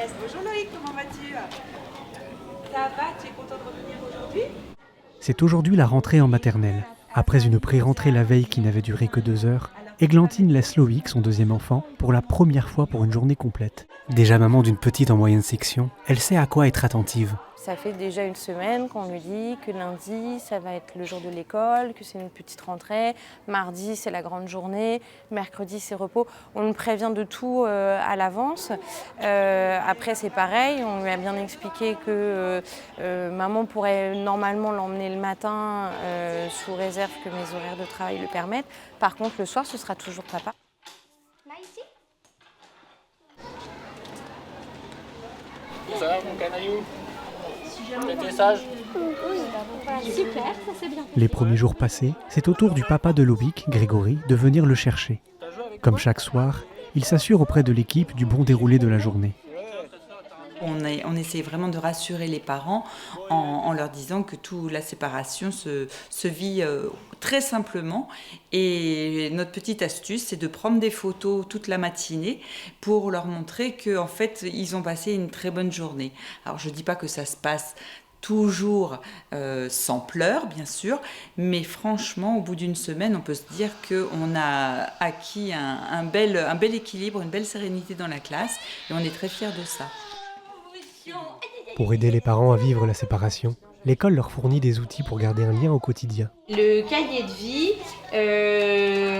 Yes, bonjour Loïc, comment vas-tu? Ça va, tu es content de revenir aujourd'hui? C'est aujourd'hui la rentrée en maternelle. Après une pré-rentrée la veille qui n'avait duré que 2 heures, Églantine laisse Loïc, son deuxième enfant, pour la première fois pour une journée complète. Déjà maman d'une petite en moyenne section, elle sait à quoi être attentive. Ça fait déjà une semaine qu'on lui dit que lundi, ça va être le jour de l'école, que c'est une petite rentrée. Mardi, c'est la grande journée. Mercredi, c'est repos. On nous prévient de tout à l'avance. Après, c'est pareil. On lui a bien expliqué que maman pourrait normalement l'emmener le matin sous réserve que mes horaires de travail le permettent. Par contre, le soir, ce sera toujours papa. Là, ici? Ça va mon canaillou? T'es sage? Super, ça c'est bien. Les premiers jours passés, c'est au tour du papa de Loïc, Grégory, de venir le chercher. Comme chaque soir, il s'assure auprès de l'équipe du bon déroulé de la journée. On essaie vraiment de rassurer les parents en leur disant que la séparation se vit très simplement. Et notre petite astuce, c'est de prendre des photos toute la matinée pour leur montrer qu'en fait, ils ont passé une très bonne journée. Alors, je ne dis pas que ça se passe toujours sans pleurs, bien sûr, mais franchement, au bout d'une semaine, on peut se dire qu'on a acquis un bel équilibre, une belle sérénité dans la classe, et on est très fiers de ça. Pour aider les parents à vivre la séparation, l'école leur fournit des outils pour garder un lien au quotidien. Le cahier de vie,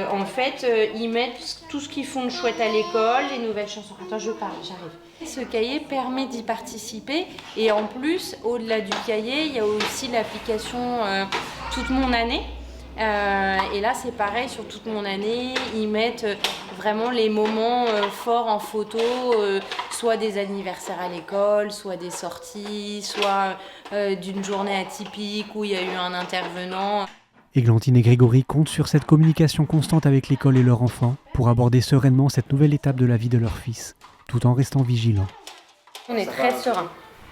en fait, ils mettent tout ce qu'ils font de chouette à l'école, les nouvelles chansons. Attends, j'arrive. Ce cahier permet d'y participer et en plus, au-delà du cahier, il y a aussi l'application Toute mon année. Et là, c'est pareil, sur toute mon année, ils mettent vraiment les moments forts en photo, soit des anniversaires à l'école, soit des sorties, soit d'une journée atypique où il y a eu un intervenant. Églantine et Grégory comptent sur cette communication constante avec l'école et leurs enfants pour aborder sereinement cette nouvelle étape de la vie de leur fils, tout en restant vigilants. On est très serein.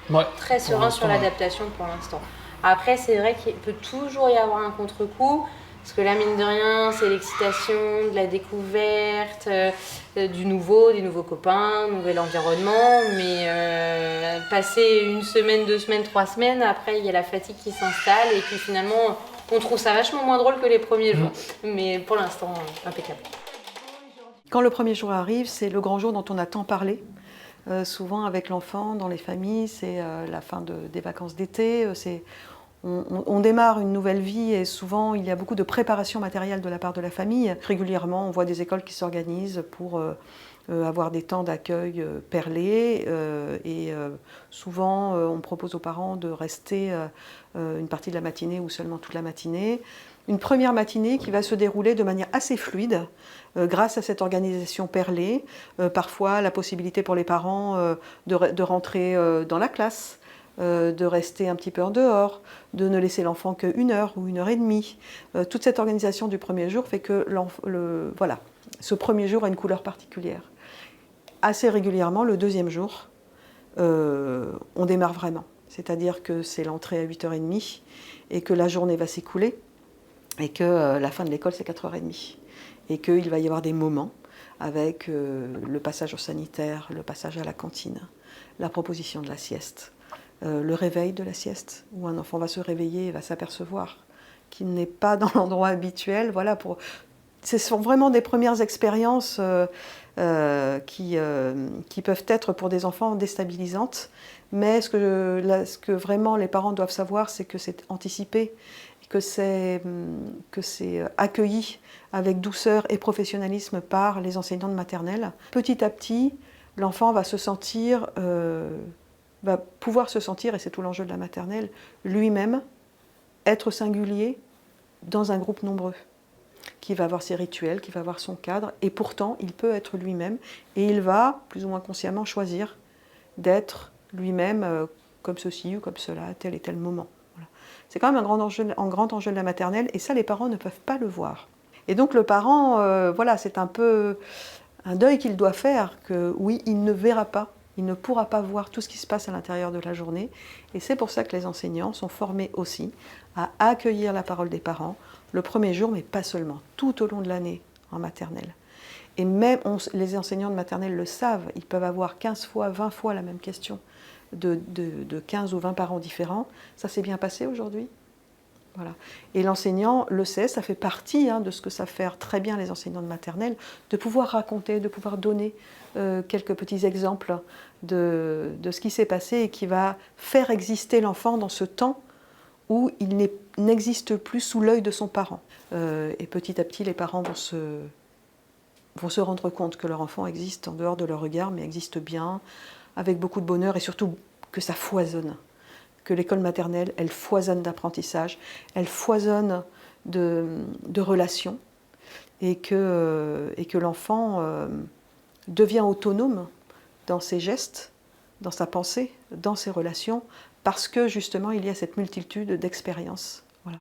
Ouais. Très serein sur l'adaptation pour l'instant. Après, c'est vrai qu'il peut toujours y avoir un contre-coup, parce que là, mine de rien, c'est l'excitation, de la découverte, du nouveau, des nouveaux copains, nouvel environnement. Mais passer une semaine, 2 semaines, 3 semaines, après, il y a la fatigue qui s'installe et puis finalement, on trouve ça vachement moins drôle que les premiers jours. Mais pour l'instant, impeccable. Quand le premier jour arrive, c'est le grand jour dont on a tant parlé. Souvent avec l'enfant, dans les familles, c'est la fin des vacances d'été. On démarre une nouvelle vie et souvent il y a beaucoup de préparation matérielle de la part de la famille. Régulièrement, on voit des écoles qui s'organisent pour avoir des temps d'accueil perlés et souvent on propose aux parents de rester une partie de la matinée ou seulement toute la matinée. Une première matinée qui va se dérouler de manière assez fluide grâce à cette organisation perlée. Parfois la possibilité pour les parents de rentrer dans la classe, de rester un petit peu en dehors, de ne laisser l'enfant qu'1 heure ou 1 heure et demie. Toute cette organisation du premier jour fait que voilà, ce premier jour a une couleur particulière. Assez régulièrement, le deuxième jour, on démarre vraiment. C'est-à-dire que c'est l'entrée à 8h30 et que la journée va s'écouler et que la fin de l'école, c'est 4h30. Et qu'il va y avoir des moments avec le passage au sanitaire, le passage à la cantine, la proposition de la sieste, le réveil de la sieste, où un enfant va se réveiller et va s'apercevoir qu'il n'est pas dans l'endroit habituel. Voilà, ce sont vraiment des premières expériences qui peuvent être pour des enfants déstabilisantes, mais ce que vraiment les parents doivent savoir, c'est que c'est anticipé, que c'est accueilli avec douceur et professionnalisme par les enseignants de maternelle. Petit à petit, l'enfant va va pouvoir se sentir, et c'est tout l'enjeu de la maternelle, lui-même, être singulier dans un groupe nombreux, qui va avoir ses rituels, qui va avoir son cadre, et pourtant, il peut être lui-même, et il va, plus ou moins consciemment, choisir d'être lui-même comme ceci ou comme cela, à tel et tel moment. Voilà. C'est quand même un grand enjeu de la maternelle, et ça, les parents ne peuvent pas le voir. Et donc le parent, voilà, c'est un peu un deuil qu'il doit faire, que oui, il ne verra pas, il ne pourra pas voir tout ce qui se passe à l'intérieur de la journée. Et c'est pour ça que les enseignants sont formés aussi à accueillir la parole des parents le premier jour, mais pas seulement, tout au long de l'année, en maternelle. Et même les enseignants de maternelle le savent, ils peuvent avoir 15 fois, 20 fois la même question de 15 ou 20 parents différents. Ça s'est bien passé aujourd'hui? Voilà. Et l'enseignant le sait, ça fait partie de ce que savent faire très bien les enseignants de maternelle, de pouvoir raconter, de pouvoir donner quelques petits exemples de ce qui s'est passé et qui va faire exister l'enfant dans ce temps où il n'existe plus sous l'œil de son parent. Et petit à petit, les parents vont se rendre compte que leur enfant existe en dehors de leur regard, mais existe bien, avec beaucoup de bonheur et surtout que ça foisonne. Que l'école maternelle, elle foisonne d'apprentissage, elle foisonne de relations et que l'enfant devient autonome dans ses gestes, dans sa pensée, dans ses relations, parce que justement il y a cette multitude d'expériences. Voilà.